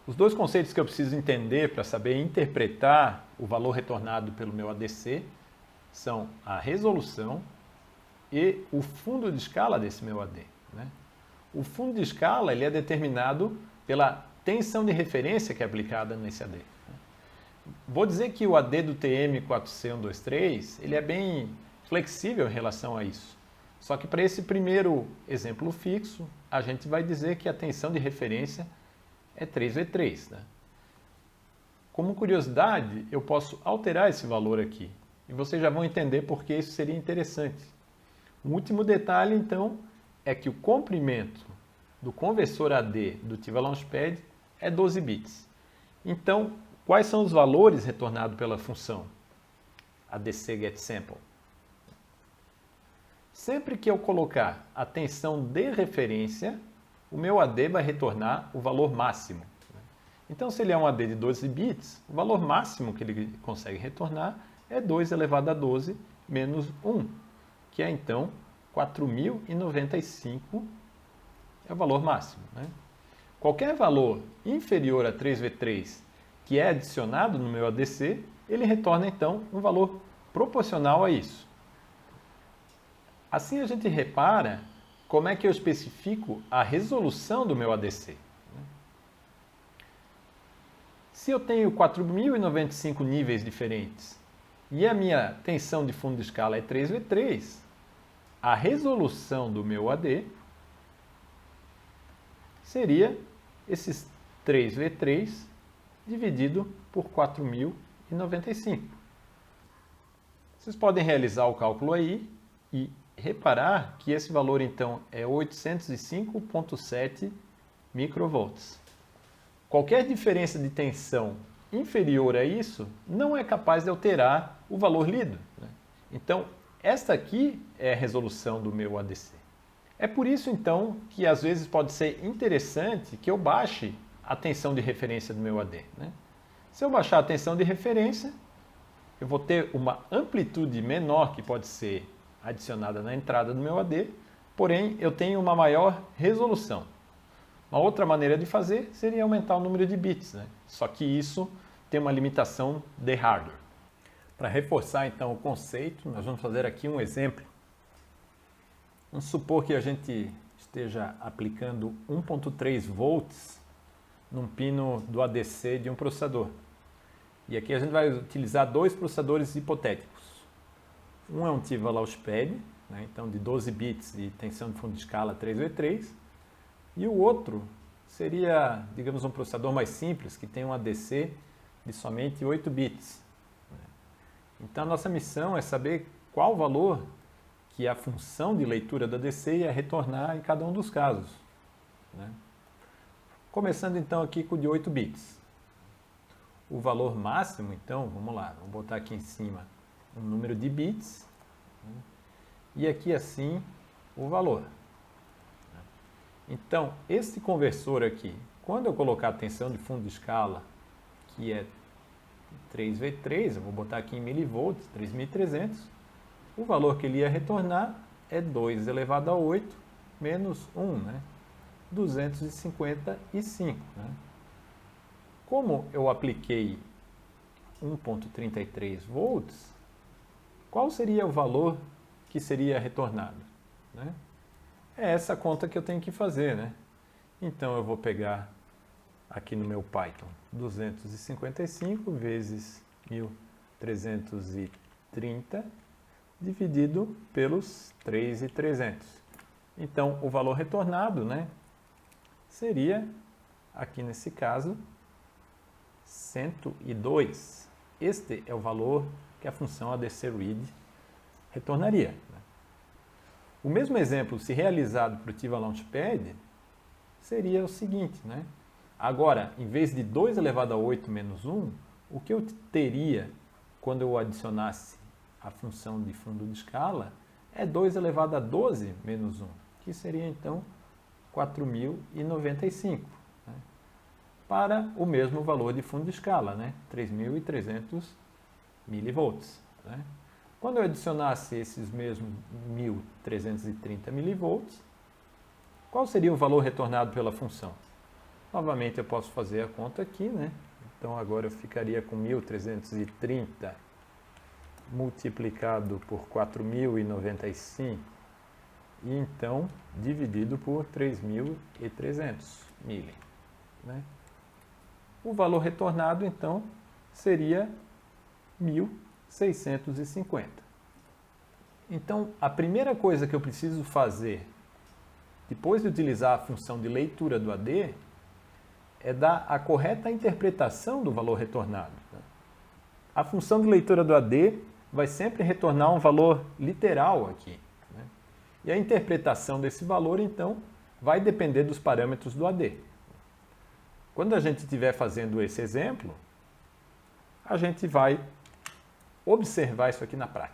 Os dois conceitos que eu preciso entender para saber interpretar o valor retornado pelo meu ADC são a resolução e o fundo de escala desse meu AD. Né? O fundo de escala ele é determinado pela tensão de referência que é aplicada nesse AD. Vou dizer que o AD do TM4C123 ele é bem flexível em relação a isso. Só que para esse primeiro exemplo fixo, a gente vai dizer que a tensão de referência é 3V3. Né? Como curiosidade, eu posso alterar esse valor aqui. E vocês já vão entender por que isso seria interessante. Um último detalhe, então, é que o comprimento do conversor AD do TIVA Launchpad é 12 bits. Então, quais são os valores retornados pela função ADC getSample? Sempre que eu colocar a tensão de referência, o meu AD vai retornar o valor máximo. Então, se ele é um AD de 12 bits, o valor máximo que ele consegue retornar é 2 elevado a 12 menos 1, que é então 4095 é o valor máximo. Né? Qualquer valor inferior a 3V3 que é adicionado no meu ADC, ele retorna então um valor proporcional a isso. Assim a gente repara como é que eu especifico a resolução do meu ADC. Se eu tenho 4095 níveis diferentes e a minha tensão de fundo de escala é 3V3, a resolução do meu AD seria esses 3V3 dividido por 4095. Vocês podem realizar o cálculo aí e reparar que esse valor então é 805,7 microvolts. Qualquer diferença de tensão inferior a isso não é capaz de alterar o valor lido. Né? Então, esta aqui é a resolução do meu ADC. É por isso, então, que às vezes pode ser interessante que eu baixe a tensão de referência do meu AD. Né? Se eu baixar a tensão de referência, eu vou ter uma amplitude menor que pode ser adicionada na entrada do meu AD, porém eu tenho uma maior resolução. Uma outra maneira de fazer seria aumentar o número de bits, né? Só que isso tem uma limitação de hardware. Para reforçar então o conceito, nós vamos fazer aqui um exemplo. Vamos supor que a gente esteja aplicando 1.3 volts num pino do ADC de um processador. E aqui a gente vai utilizar dois processadores hipotéticos. Um é um TIVA Launchpad, né? Então de 12 bits e tensão de fundo de escala 3V3. E o outro seria, digamos, um processador mais simples, que tem um ADC de somente 8 bits. Então, a nossa missão é saber qual valor que a função de leitura do ADC ia retornar em cada um dos casos. Né? Começando, então, aqui com o de 8 bits. O valor máximo, então, vamos lá, vamos botar aqui em cima um número de bits. Né? E aqui, assim, o valor. Então, esse conversor aqui, quando eu colocar a tensão de fundo de escala, que é 3V3, eu vou botar aqui em milivolts, 3.300, o valor que ele ia retornar é 2 elevado a 8 menos 1, né? 255. Né? Como eu apliquei 1.33 volts, qual seria o valor que seria retornado? Né? É essa conta que eu tenho que fazer, né? Então eu vou pegar aqui no meu Python 255 vezes 1330 dividido pelos 3.300. Então o valor retornado, né, seria, aqui nesse caso, 102. Este é o valor que a função ADC_read retornaria. O mesmo exemplo, se realizado para o TIVA Launchpad, seria o seguinte, né? Agora, em vez de 2 elevado a 8 menos 1, o que eu teria quando eu adicionasse a função de fundo de escala é 2 elevado a 12 menos 1, que seria então 4095, né? Para o mesmo valor de fundo de escala, né? 3.300 milivolts. Né? Quando eu adicionasse esses mesmos 1.330 milivolts, qual seria o valor retornado pela função? Novamente eu posso fazer a conta aqui, né? Então agora eu ficaria com 1.330 multiplicado por 4.095 e então dividido por 3.300 milli, né? O valor retornado então seria 1.650. Então a primeira coisa que eu preciso fazer depois de utilizar a função de leitura do AD é dar a correta interpretação do valor retornado. A função de leitura do AD vai sempre retornar um valor literal aqui, né? E a interpretação desse valor, então, vai depender dos parâmetros do AD. Quando a gente estiver fazendo esse exemplo, a gente vai observar isso aqui na prática.